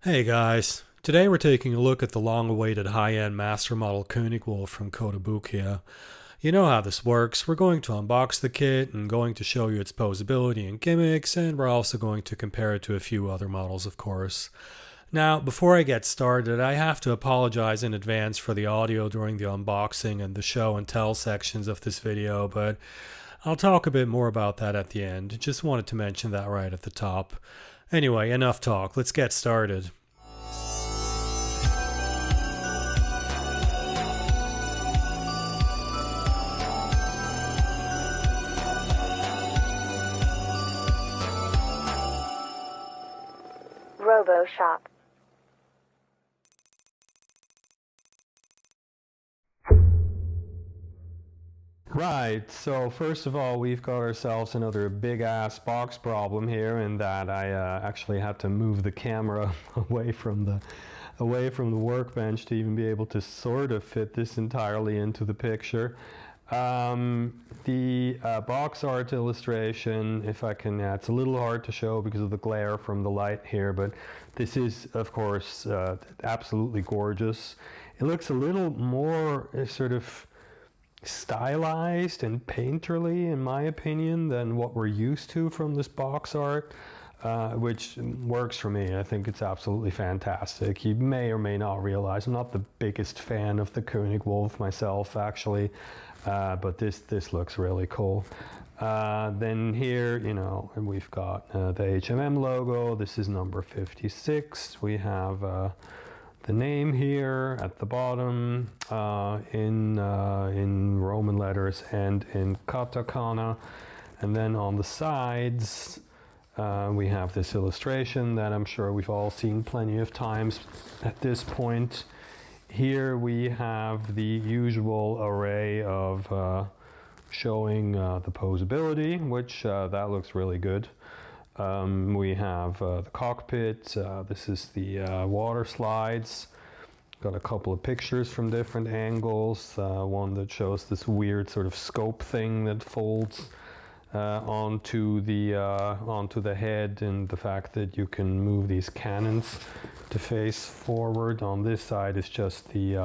Hey guys, today we're taking a look at the long-awaited high-end master model König Wolf from Kotobukiya. You know how this works. We're going to unbox the kit and going to show you its posability and gimmicks, and we're also going to compare it to a few other models, of course. Now, before I get started, I have to apologize in advance for the audio during the unboxing and the show and tell sections of this video, but I'll talk a bit more about that at the end. Just wanted to mention that right at the top. Anyway, enough talk. Let's get started. Robo Shop. Right, so first of all, we've got ourselves another big-ass box problem here in that I actually had to move the camera away from the workbench to even be able to sort of fit this entirely into the picture. The box art illustration, if I can, it's a little hard to show because of the glare from the light here, but this is, of course, absolutely gorgeous. It looks a little more sort of stylized and painterly, in my opinion, than what we're used to from this box art, which works for me. I think it's absolutely fantastic. You may or may not realize I'm not the biggest fan of the König Wolf myself, actually, but this looks really cool. Then here, you know, and we've got the HMM logo. This is number 56. We have the name here at the bottom in Roman letters and in katakana, and then on the sides we have this illustration that I'm sure we've all seen plenty of times at this point. Here we have the usual array of showing the posability, which that looks really good. We have the cockpit. This is the water slides. Got a couple of pictures from different angles. One that shows this weird sort of scope thing that folds onto the head, and the fact that you can move these cannons to face forward. On this side is just the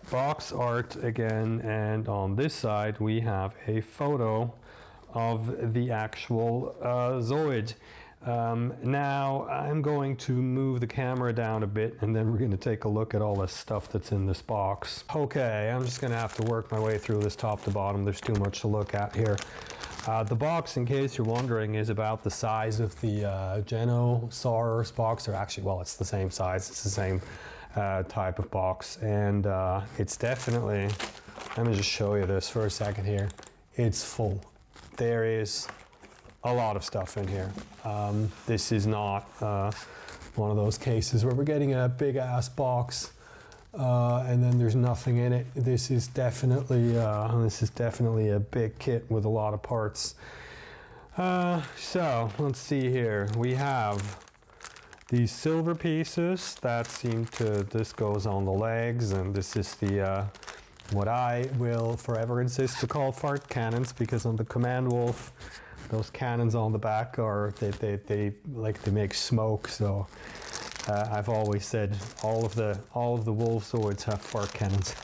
box art again, and on this side we have a photo of the actual Zoid. Now I'm going to move the camera down a bit, and then we're going to take a look at all the stuff that's in this box. Okay, I'm just going to have to work my way through this top to bottom. There's too much to look at here. The box, in case you're wondering, is about the size of the Genosaurus box, or actually, well, it's the same size. It's the same type of box, and it's definitely, let me just show you this for a second here. It's full. There is a lot of stuff in here. This is not one of those cases where we're getting a big ass box and then there's nothing in it. This is definitely a big kit with a lot of parts. So let's see here. We have these silver pieces that seem to, this goes on the legs, and this is the what I will forever insist to call fart cannons, because on the Command Wolf, those cannons on the back are, they like to make smoke. So I've always said all of the wolf swords have fart cannons.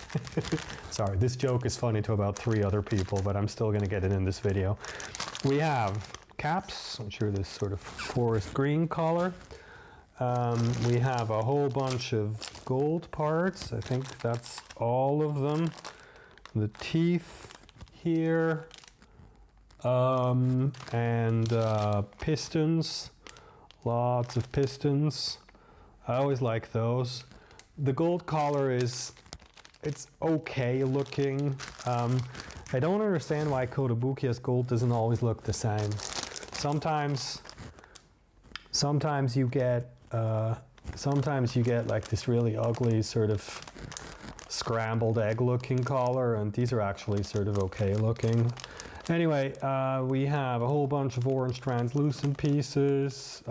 Sorry, this joke is funny to about 3 other people, but I'm still going to get it in this video. We have caps. I'm sure this sort of forest green color. We have a whole bunch of gold parts. I think that's all of them. The teeth here, and pistons, lots of pistons. I always like those. The gold collar it's okay looking. I don't understand why Kotobukiya's gold doesn't always look the same. Sometimes you get like this really ugly sort of scrambled egg looking collar, and these are actually sort of okay looking. Anyway, we have a whole bunch of orange translucent pieces.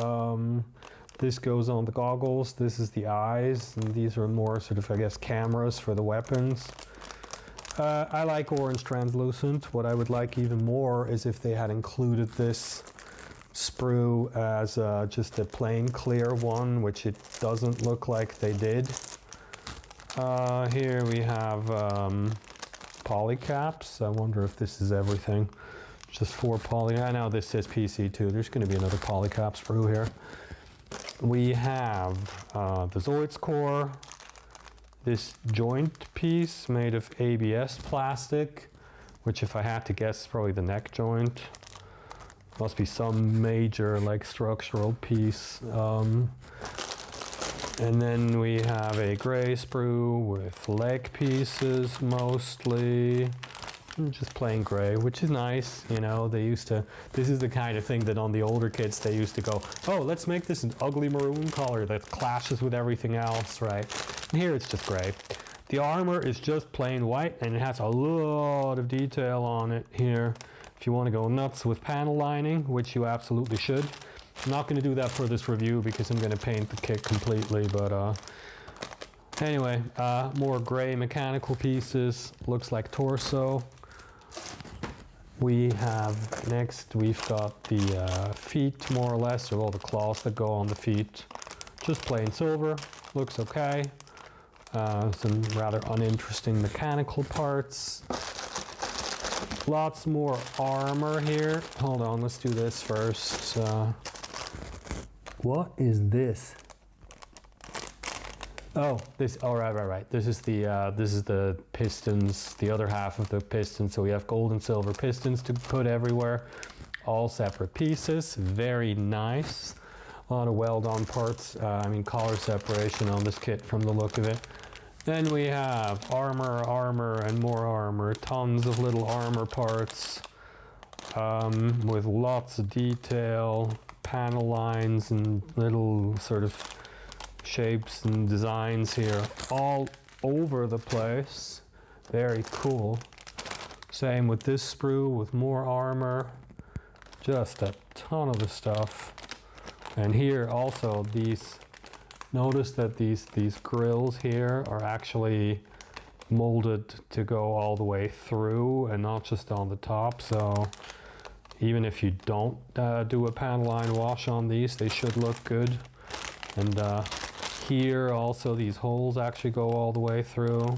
This goes on the goggles. This is the eyes, and these are more sort of, I guess, cameras for the weapons. I like orange translucent. What I would like even more is if they had included this sprue as just a plain clear one, which it doesn't look like they did. Here we have polycaps. I wonder if this is everything. Just 4 poly. I know this says PC2. There's going to be another polycap sprue here. We have the Zoids core, this joint piece made of ABS plastic, which if I had to guess is probably the neck joint. Must be some major like structural piece. And then we have a gray sprue with leg pieces mostly. Just plain gray, which is nice. You know, they used to, this is the kind of thing that on the older kits they used to go, oh, let's make this an ugly maroon color that clashes with everything else, right? And here it's just gray. The armor is just plain white, and it has a lot of detail on it here. If you want to go nuts with panel lining, which you absolutely should. I'm not going to do that for this review because I'm going to paint the kit completely, but anyway, more gray mechanical pieces. Looks like torso. We have next, we've got the feet more or less, or all the claws that go on the feet. Just plain silver, looks okay. Some rather uninteresting mechanical parts. Lots more armor here. Hold on, let's do this first. What is this? Oh, this. Oh, right. This is the pistons, the other half of the piston. So we have gold and silver pistons to put everywhere, all separate pieces. Very nice. A lot of well-done parts. I mean, color separation on this kit from the look of it. Then we have armor, and more armor. Tons of little armor parts with lots of detail, panel lines, and little sort of shapes and designs here all over the place. Very cool. Same with this sprue with more armor. Just a ton of the stuff. And here also these, notice that these grills here are actually molded to go all the way through and not just on the top. So even if you don't do a panel line wash on these, they should look good. And here also these holes actually go all the way through.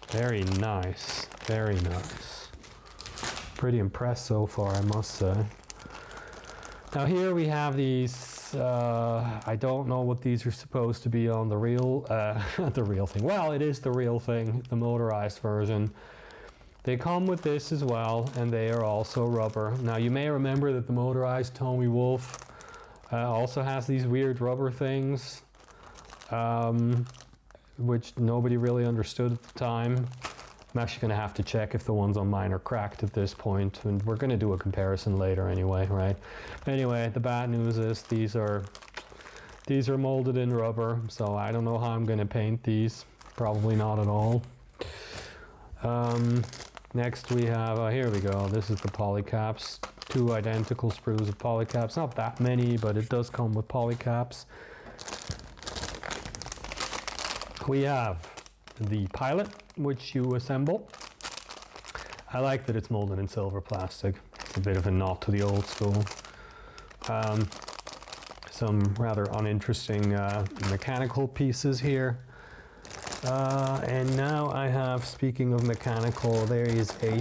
Very nice, very nice. Pretty impressed so far, I must say. Now here we have these, I don't know what these are supposed to be on the real, the real thing. Well, it is the real thing, the motorized version. They come with this as well, and they are also rubber. Now you may remember that the motorized König Wolf also has these weird rubber things, which nobody really understood at the time. I'm actually going to have to check if the ones on mine are cracked at this point, and we're going to do a comparison later anyway, right? Anyway, the bad news is these are molded in rubber, so I don't know how I'm going to paint these. Probably not at all. Next we have, here we go, this is the polycaps. 2 identical sprues of polycaps. Not that many, but it does come with polycaps. We have the pilot, which you assemble. I like that it's molded in silver plastic. It's a bit of a nod to the old school. Some rather uninteresting mechanical pieces here. And now I have, speaking of mechanical, there is a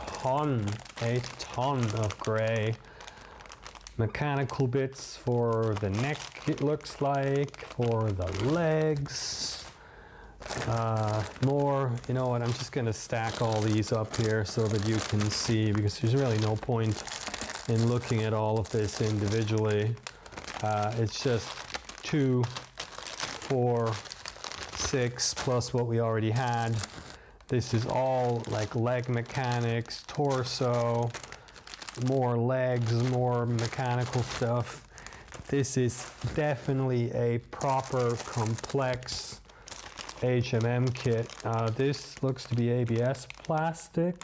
ton of gray mechanical bits for the neck, it looks like, for the legs. More, you know what, I'm just going to stack all these up here so that you can see, because there's really no point in looking at all of this individually. It's just 2, 4, 6 plus what we already had. This is all like leg mechanics, torso, more legs, more mechanical stuff. This is definitely a proper complex HMM kit. This looks to be ABS plastic.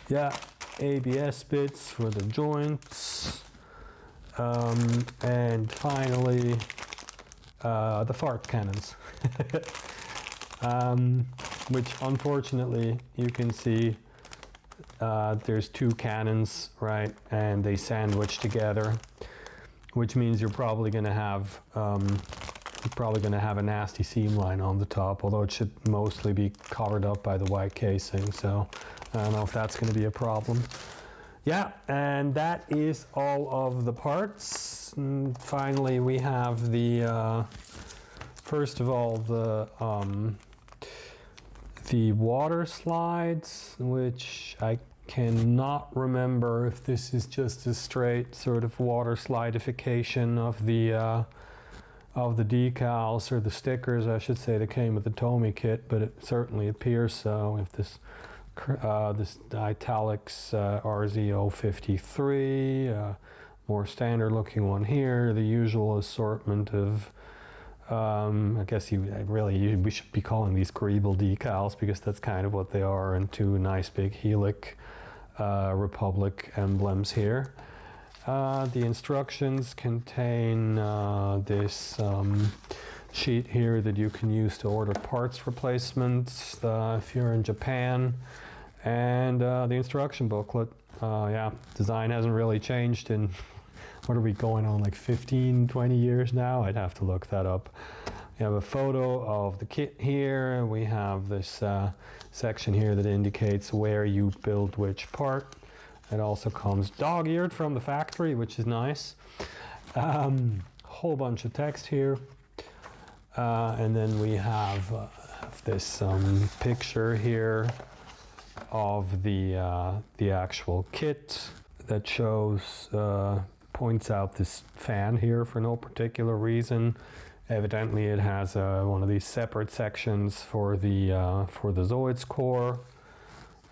Yeah, ABS bits for the joints. And finally, the fart cannons. Which unfortunately you can see there's two cannons, right, and they sandwich together, which means you're probably going to have a nasty seam line on the top, although it should mostly be covered up by the white casing, so I don't know if that's going to be a problem. Yeah, and that is all of the parts. And finally, we have the first of all the water slides, which I cannot remember if this is just a straight sort of water slidification of the decals or the stickers, I should say, that came with the Tomy kit, but it certainly appears so. If this Italics RZ053, more standard looking one here, the usual assortment of I guess we should be calling these Greeble decals, because that's kind of what they are, and two nice big Helic Republic emblems here. The instructions contain this sheet here that you can use to order parts replacements if you're in Japan, and the instruction booklet. Yeah, design hasn't really changed in, what are we going on, like 15, 20 years now? I'd have to look that up. We have a photo of the kit here. We have this section here that indicates where you build which part. It also comes dog-eared from the factory, which is nice. Whole bunch of text here. And then we have this picture here of the actual kit that shows, points out this fan here for no particular reason. Evidently it has one of these separate sections for the Zoids core.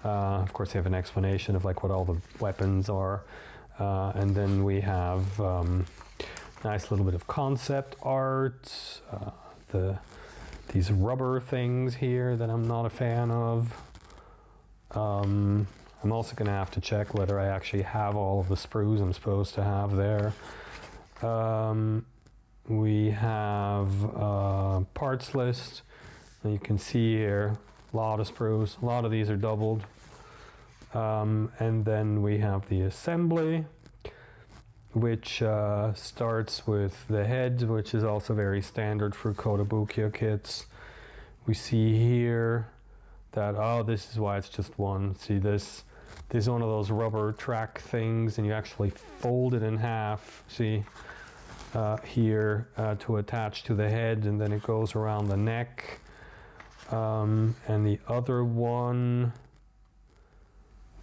Of course, they have an explanation of like what all the weapons are, and then we have nice little bit of concept art. These rubber things here that I'm not a fan of. I'm also going to have to check whether I actually have all of the sprues I'm supposed to have there. We have parts list, and you can see here a lot of sprues. A lot of these are doubled. And then we have the assembly, which starts with the head, which is also very standard for Kotobukiya kits. We see here that, oh, this is why it's just one. See this is one of those rubber track things, and you actually fold it in half, see, here to attach to the head, and then it goes around the neck. And the other one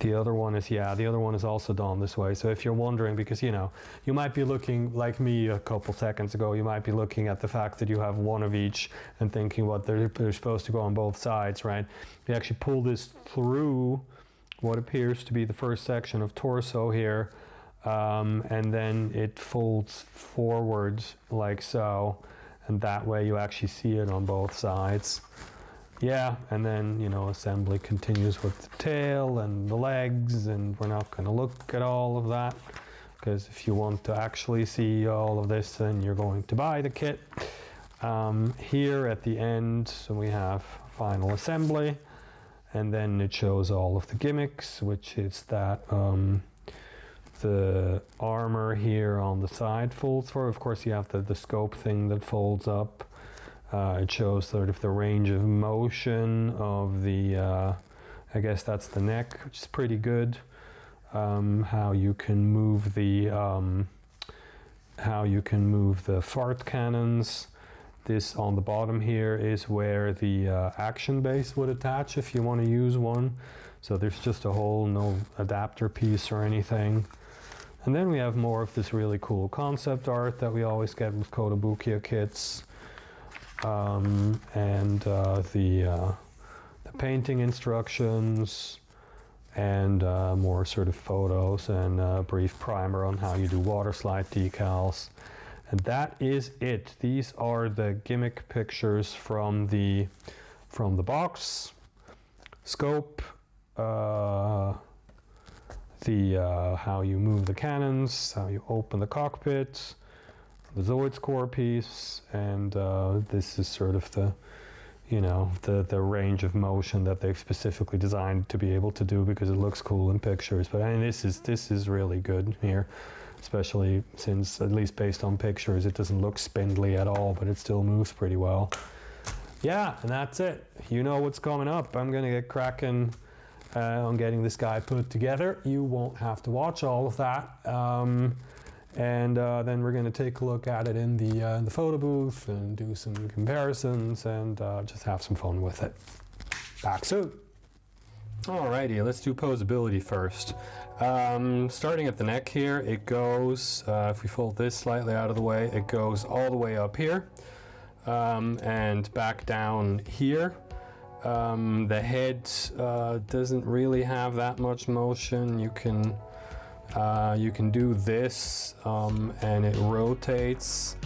is also done this way. So if you're wondering, because you might be looking like me a couple seconds ago, you might be looking at the fact that you have one of each and thinking what they're supposed to go on both sides, right? You actually pull this through what appears to be the first section of torso here, and then it folds forwards like so, and that way you actually see it on both sides. Yeah, and then, assembly continues with the tail and the legs, and we're not going to look at all of that, because if you want to actually see all of this, then you're going to buy the kit. Here at the end, so we have final assembly, and then it shows all of the gimmicks, which is that the armor here on the side folds for. Of course, you have the scope thing that folds up. It shows sort of the range of motion of the, I guess that's the neck, which is pretty good. How you can move the fart cannons. This on the bottom here is where the action base would attach if you want to use one. So there's just a whole no adapter piece or anything. And then we have more of this really cool concept art that we always get with Kotobukiya kits. And the painting instructions, and more sort of photos, and a brief primer on how you do water slide decals. And that is it. These are the gimmick pictures from the box. Scope, how you move the cannons, how you open the cockpit, the Zoids core piece, and this is sort of the, you know, the range of motion that they've specifically designed to be able to do, because it looks cool in pictures. But I mean, this is really good here, especially since, at least based on pictures, it doesn't look spindly at all, but it still moves pretty well. Yeah, and that's it. You know what's coming up. I'm gonna get cracking on getting this guy put together. You won't have to watch all of that. And then we're going to take a look at it in the photo booth and do some comparisons and just have some fun with it. Back soon. Alrighty, let's do posability first. Starting at the neck here, it goes, if we fold this slightly out of the way, it goes all the way up here and back down here. The head doesn't really have that much motion. You can do this and it rotates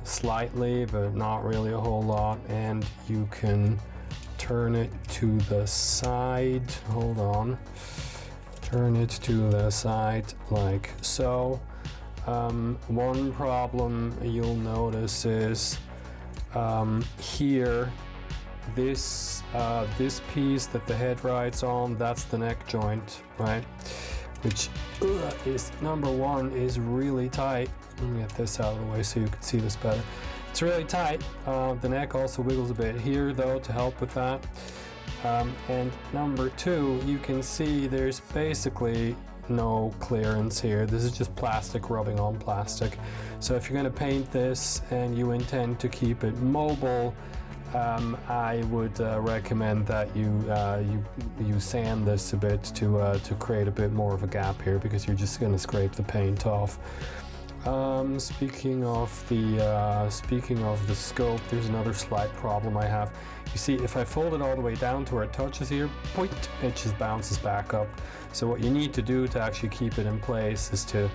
slightly, but not really a whole lot, and you can turn it to the side. Hold on. Turn it to the side like so. One problem you'll notice is here, this piece that the head rides on, that's the neck joint, right? Which is, number one, is really tight. Let me get this out of the way so you can see this better. It's really tight. The neck also wiggles a bit here, though, to help with that. And number two, you can see there's basically no clearance here. This is just plastic rubbing on plastic. So if you're going to paint this and you intend to keep it mobile, I would recommend that you sand this a bit to create a bit more of a gap here, because you're just going to scrape the paint off. Speaking of the scope, there's another slight problem I have. You see, if I fold it all the way down to where it touches here, point, it just bounces back up. So what you need to do to actually keep it in place is to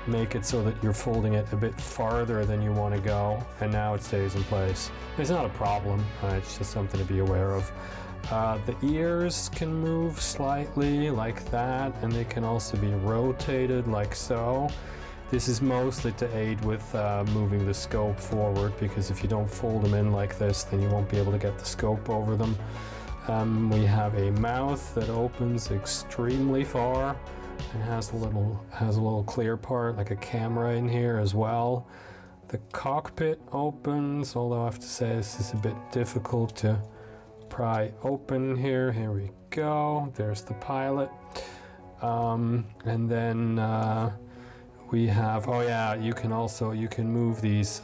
make it so that you're folding it a bit farther than you want to go, and now it stays in place. It's not a problem, it's just something to be aware of. The ears can move slightly like that, and they can also be rotated like so. This is mostly to aid with moving the scope forward, because if you don't fold them in like this, then you won't be able to get the scope over them. We have a mouth that opens extremely far and has a little clear part, like a camera in here as well. The cockpit opens, although I have to say this is a bit difficult to pry open here. Here we go. There's the pilot. And then we have, oh yeah, you can move these.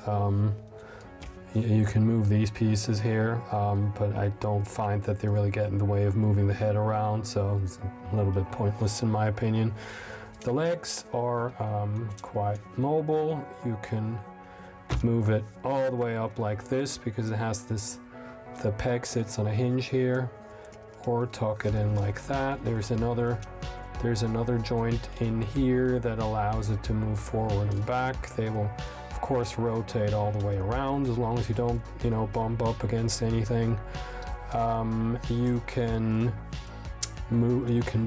You can move these pieces here, but I don't find that they really get in the way of moving the head around, so it's a little bit pointless in my opinion. The legs are quite mobile. You can move it all the way up like this, because it has the peg sits on a hinge here, or tuck it in like that. There's another joint in here that allows it to move forward and back. They will of course rotate all the way around, as long as you don't, bump up against anything. You can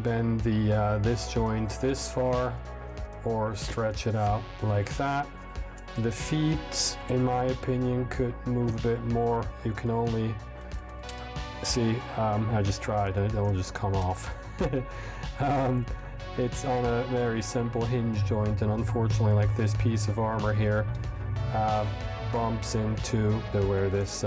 bend this joint this far, or stretch it out like that. The feet, in my opinion, could move a bit more. You can only see, I just tried, it'll just come off. It's on a very simple hinge joint, and unfortunately, like this piece of armor here, bumps into where this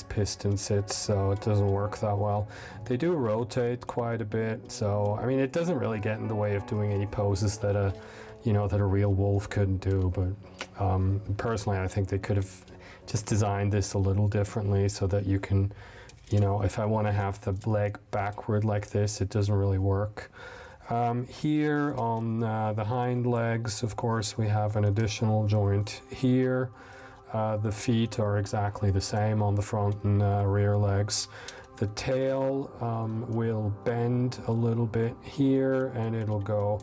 piston sits, so it doesn't work that well. They do rotate quite a bit, so I mean, it doesn't really get in the way of doing any poses that a real wolf couldn't do. But personally, I think they could have just designed this a little differently, so that you can, if I want to have the leg backward like this, it doesn't really work. Here on the hind legs, of course, we have an additional joint here. The feet are exactly the same on the front and rear legs. The tail will bend a little bit here, and it'll go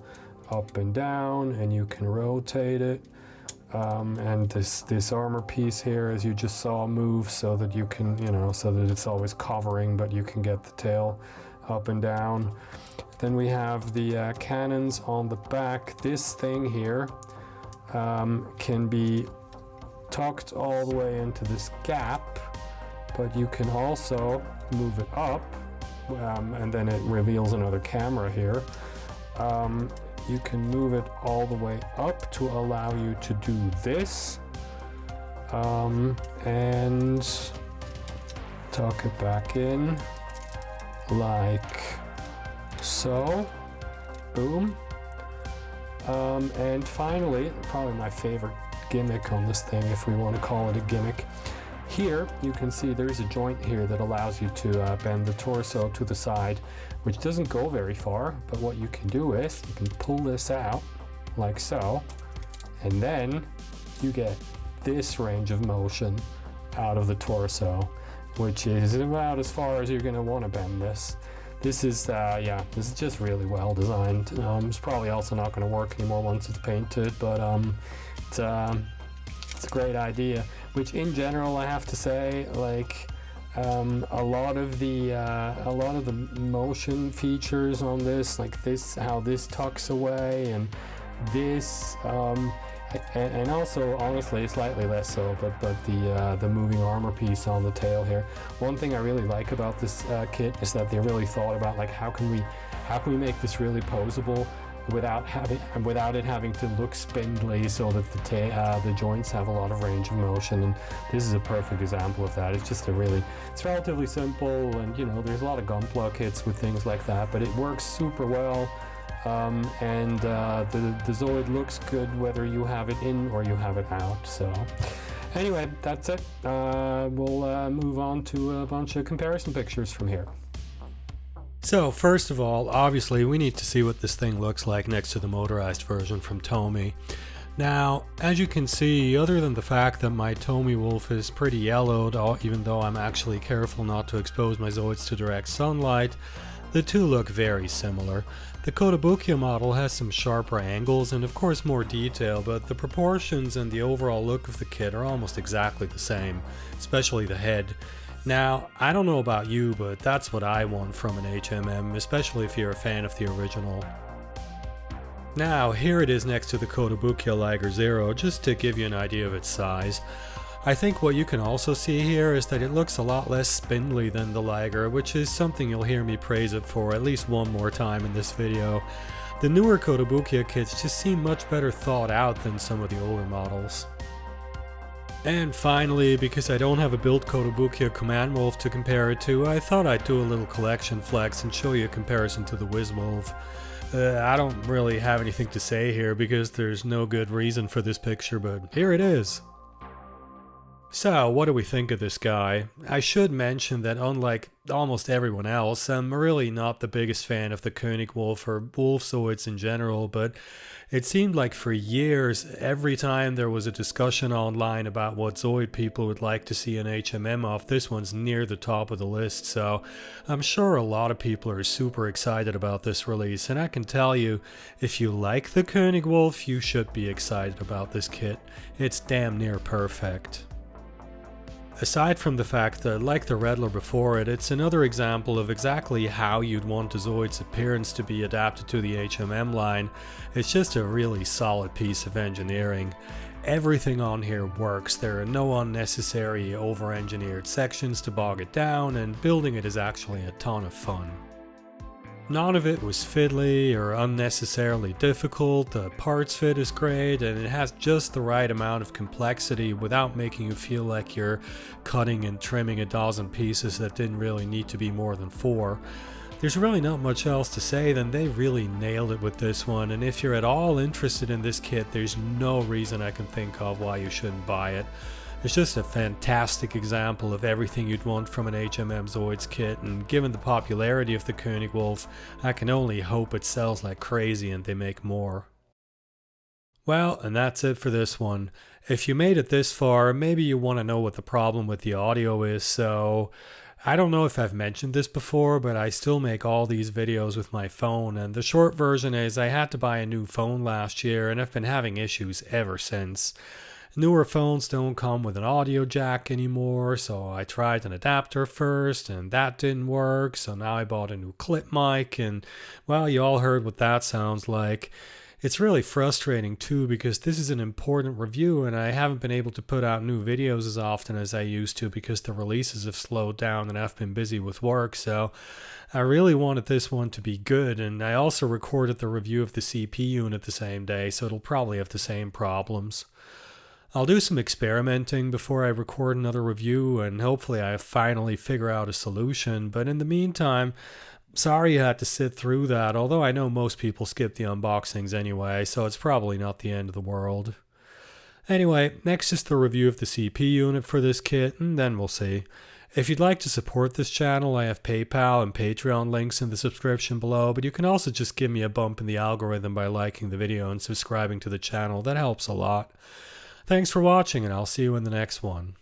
up and down, and you can rotate it. And this armor piece here, as you just saw, moves so that you can, so that it's always covering, but you can get the tail up and down. Then we have the cannons on the back. This thing here can be tucked all the way into this gap, but you can also move it up, and then it reveals another camera here. You can move it all the way up to allow you to do this, and tuck it back in like so. Boom. And finally, probably my favorite gimmick on this thing, if we want to call it a gimmick, here you can see there's a joint here that allows you to bend the torso to the side, which doesn't go very far, but what you can do is you can pull this out like so, and then you get this range of motion out of the torso, which is about as far as you're going to want to bend this. This is, this is just really well designed. It's probably also not going to work anymore once it's painted, but it's a great idea. Which, in general, I have to say, like, a lot of the motion features on this, like this, how this tucks away, and this, and also, honestly, slightly less so, but the moving armor piece on the tail here. One thing I really like about this kit is that they really thought about, like, how can we make this really posable without it having to look spindly, so that the joints have a lot of range of motion. And this is a perfect example of that. It's just it's relatively simple, and there's a lot of Gunpla kits with things like that, but it works super well. And the Zoid looks good whether you have it in or you have it out. So anyway, that's it. We'll move on to a bunch of comparison pictures from here. So first of all, obviously we need to see what this thing looks like next to the motorized version from Tomy. Now, as you can see, other than the fact that my König Wolf is pretty yellowed, even though I'm actually careful not to expose my Zoids to direct sunlight, the two look very similar. The Kotobukiya model has some sharper angles and of course more detail, but the proportions and the overall look of the kit are almost exactly the same, especially the head. Now, I don't know about you, but that's what I want from an HMM, especially if you're a fan of the original. Now, here it is next to the Kotobukiya Liger Zero, just to give you an idea of its size. I think what you can also see here is that it looks a lot less spindly than the Liger, which is something you'll hear me praise it for at least one more time in this video. The newer Kotobukiya kits just seem much better thought out than some of the older models. And finally, because I don't have a built Kotobukiya König Wolf to compare it to, I thought I'd do a little collection flex and show you a comparison to the Wiz Wolf. I don't really have anything to say here because there's no good reason for this picture, but here it is. So, what do we think of this guy? I should mention that unlike almost everyone else, I'm really not the biggest fan of the König Wolf or Wolf Zoids in general, but it seemed like for years, every time there was a discussion online about what Zoid people would like to see an HMM of, this one's near the top of the list, so I'm sure a lot of people are super excited about this release, and I can tell you, if you like the König Wolf, you should be excited about this kit. It's damn near perfect. Aside from the fact that, like the Redler before it, it's another example of exactly how you'd want a Zoid's appearance to be adapted to the HMM line, it's just a really solid piece of engineering. Everything on here works, there are no unnecessary over-engineered sections to bog it down, and building it is actually a ton of fun. None of it was fiddly or unnecessarily difficult, the parts fit is great, and it has just the right amount of complexity without making you feel like you're cutting and trimming a dozen pieces that didn't really need to be more than 4. There's really not much else to say than they really nailed it with this one, and if you're at all interested in this kit, there's no reason I can think of why you shouldn't buy it. It's just a fantastic example of everything you'd want from an HMM Zoids kit, and given the popularity of the König Wolf, I can only hope it sells like crazy and they make more. Well, and that's it for this one. If you made it this far, maybe you want to know what the problem with the audio is, so I don't know if I've mentioned this before, but I still make all these videos with my phone, and the short version is I had to buy a new phone last year and I've been having issues ever since. Newer phones don't come with an audio jack anymore, so I tried an adapter first and that didn't work, so now I bought a new clip mic and, well, you all heard what that sounds like. It's really frustrating too because this is an important review and I haven't been able to put out new videos as often as I used to because the releases have slowed down and I've been busy with work, so I really wanted this one to be good, and I also recorded the review of the CP unit the same day, so it'll probably have the same problems. I'll do some experimenting before I record another review and hopefully I finally figure out a solution, but in the meantime, sorry you had to sit through that, although I know most people skip the unboxings anyway, so it's probably not the end of the world. Anyway, next is the review of the CP unit for this kit, and then we'll see. If you'd like to support this channel, I have PayPal and Patreon links in the description below, but you can also just give me a bump in the algorithm by liking the video and subscribing to the channel. That helps a lot. Thanks for watching, and I'll see you in the next one.